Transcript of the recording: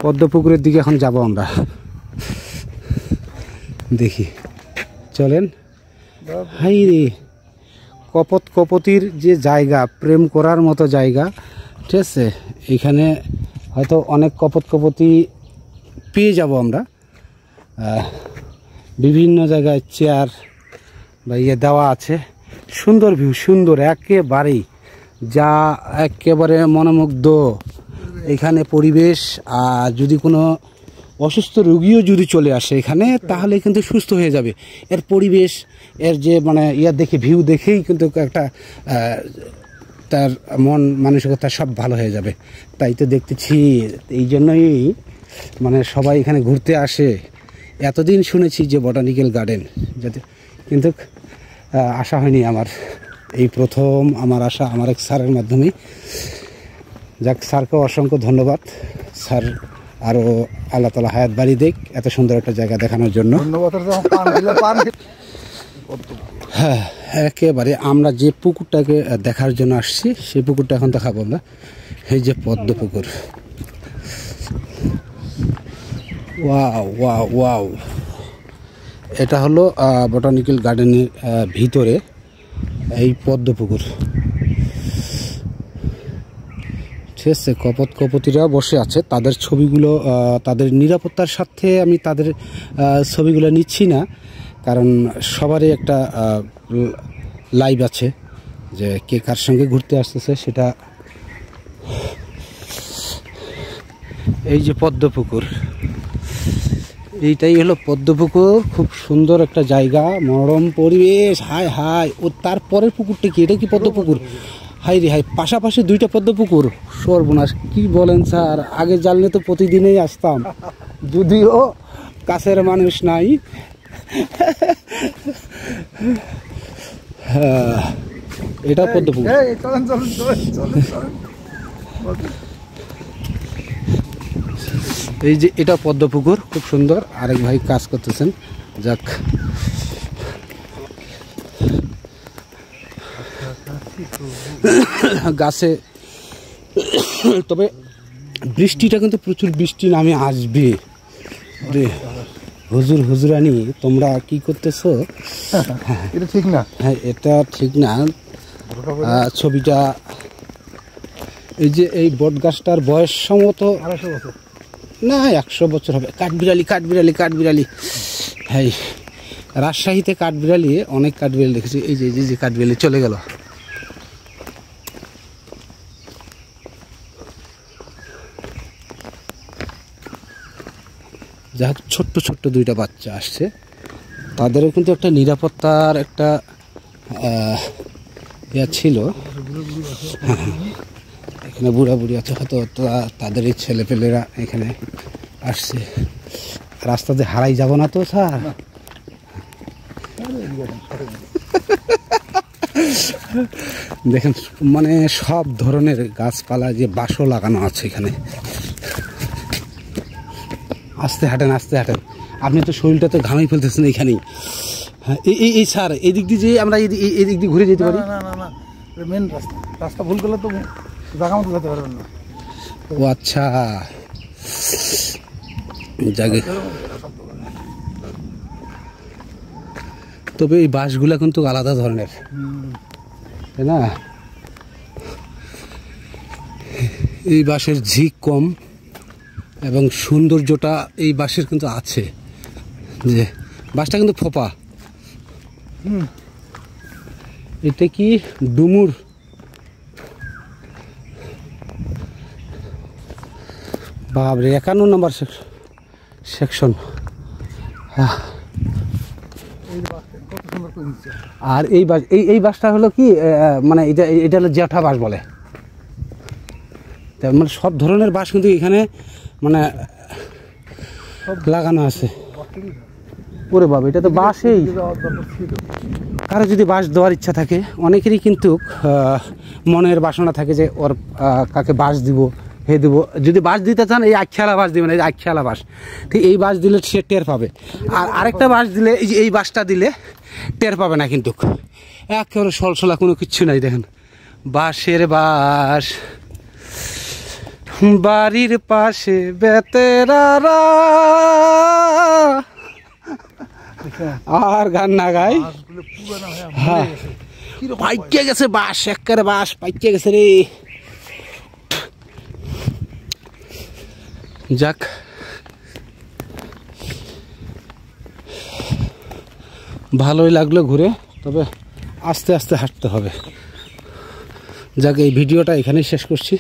পদ্মপুকুরের দিকে এখন যাব আমরা, দেখি চলেন। হাই রে, কপতির যে জায়গা, প্রেম করার মতো জায়গা, ঠিক আছে। এখানে হয়তো অনেক কপতি পেয়ে যাব আমরা। বিভিন্ন জায়গায় চেয়ার বা ইয়ে দেওয়া আছে, সুন্দর ভিউ, সুন্দর একেবারেই, যা একেবারে মনোমুগ্ধ এখানে পরিবেশ। আর যদি কোনো অসুস্থ রোগীও যদি চলে আসে এখানে, তাহলে কিন্তু সুস্থ হয়ে যাবে। এর পরিবেশ, এর যে মানে ইয়া দেখে, ভিউ দেখেই কিন্তু একটা তার মন মানসিকতা সব ভালো হয়ে যাবে। তাই তো দেখতেছি, এই জন্যই মানে সবাই এখানে ঘুরতে আসে। এতদিন শুনেছি যে বটানিক্যাল গার্ডেন, যাতে কিন্তু আসা হয়নি আমার। এই প্রথম আমার আসা, আমার এক স্যারের মাধ্যমেই। যাক, স্যারকে অসংখ্য ধন্যবাদ। স্যার আরও আল্লাহ তাআলা হায়াত বাড়ি দেখ এত সুন্দর একটা জায়গা দেখানোর জন্য। হ্যাঁ, একেবারে আমরা যে পুকুরটাকে দেখার জন্য আসছি, সেই পুকুরটা এখন দেখাবো আমরা। এই যে পদ্ম পুকুর, ওয়াও ওয়াও ওয়াও। এটা হলো বটানিক্যাল গার্ডেনের ভিতরে এই পদ্ম পুকুর, ঠিক আছে। কপতিরা বসে আছে, তাদের ছবিগুলো, তাদের নিরাপত্তার সাথে আমি তাদের ছবিগুলো নিচ্ছি না, কারণ সবারই একটা লাইভ আছে, যে কে কার সঙ্গে ঘুরতে আসতেছে সেটা। এই যে পদ্মপুকুর, এইটাই হলো পদ্মপুকুর। খুব সুন্দর একটা জায়গা, মনোরম পরিবেশ। হাই হাই, ও তারপরের পুকুরটা কি? এটা কি পদ্মপুকুর? হাই রে হাই, পাশাপাশি দুইটা পদ্মপুকুর। সর্বনাশ, কি বলেন স্যার? আগে জানলে তো প্রতিদিনই আসতাম, যদিও কাছের মানুষ নাই। এটা পদ্মপুকুর। এই যে এটা পদ্মপুকুর, খুব সুন্দর। আরেক ভাই কাজ করতেছেন, যাক। গাছে, তবে বৃষ্টিটা কিন্তু প্রচুর বৃষ্টি নামে আসবে রে। হুজুরানি, তোমরা কি করতেছো? এটা ঠিক না। হ্যাঁ, এটা ঠিক না। ছবিটা, এই যে এই বট গাছটার বয়স সম্ভবত 250 বছর না, 100 বছর হবে। কাঠবিড়ালি। হ্যাঁ, রাজশাহীতে কাঠবিড়ালি, অনেক কাঠবিড়ালি দেখেছি। এই যে কাঠবিড়ালি চলে গেল। যা হোক, ছোট্ট দুইটা বাচ্চা আসছে, তাদেরও কিন্তু একটা নিরাপত্তার একটা ইয়া ছিল। এখানে বুড়ি আছে, হয়তো তাদের এই ছেলেপেলেরা এখানে আসছে। রাস্তাতে হারাই যাব না তো স্যার? দেখেন, মানে সব ধরনের গাছপালা, যে বাঁশও লাগানো আছে এখানে। আস্তে হাঁটেন। আপনি তো শরীরটা তো ঘামেই ফেলতেছেন এইখানেই। হ্যাঁ, এই স্যার, এই দিক দিয়ে যে আমরা এই দিক দিয়ে ঘুরে যেতে পারি। না, মেন রাস্তা ভুল করলে তো জায়গা মতো যেতে পারবেন না। ও আচ্ছা, জায়গা। তবে এই বাঁশগুলা কিন্তু আলাদা ধরনের, তাই না? এই বাঁশের ঝিক কম এবং সৌন্দর্যটা এই বাঁশের কিন্তু আছে, যে বাঁশটা কিন্তু ফোপা। এটা কি ডুমুর? বাবরে, 51 নম্বর সেকশন। আর এই বাসটা হলো কি, মানে এটা হলো জ্যাঠা বাস বলে। মানে সব ধরনের বাস কিন্তু এখানে মানে লাগানো আছে। ওরে বাবা, এটা তো বাসেই। কারো যদি বাস দেওয়ার ইচ্ছা থাকে, অনেকেরই কিন্তু মনের বাসনা থাকে যে ওর কাকে বাস দিব, হে দেবো। যদি বাস দিতে চান, এই আখ্যালা বাস দিবেন, এই আখ্যালা বাস। ঠিক, এই বাস দিলে সে টের পাবে। আর আরেকটা বাস দিলে, এই বাসটা দিলে টের পাবে না কিন্তু। একেবারে সলসলা, কোনো কিচ্ছু নাই। দেখেন, বাঁশের বাস। বাড়ির পাশে বেতেরারা আর গান না গাই। গাছগুলো পুরানো হয়ে হ্যাঁ, মরে গেছে। কিরকম পাইকে গেছে বাঁশ, একেবারে বাঁশ পাইকে গেছে রে। যাক, ভালোই লাগলো ঘুরে, তবে আস্তে আস্তে হাঁটতে হবে। যাক, এই ভিডিওটা এখানেই শেষ করছি।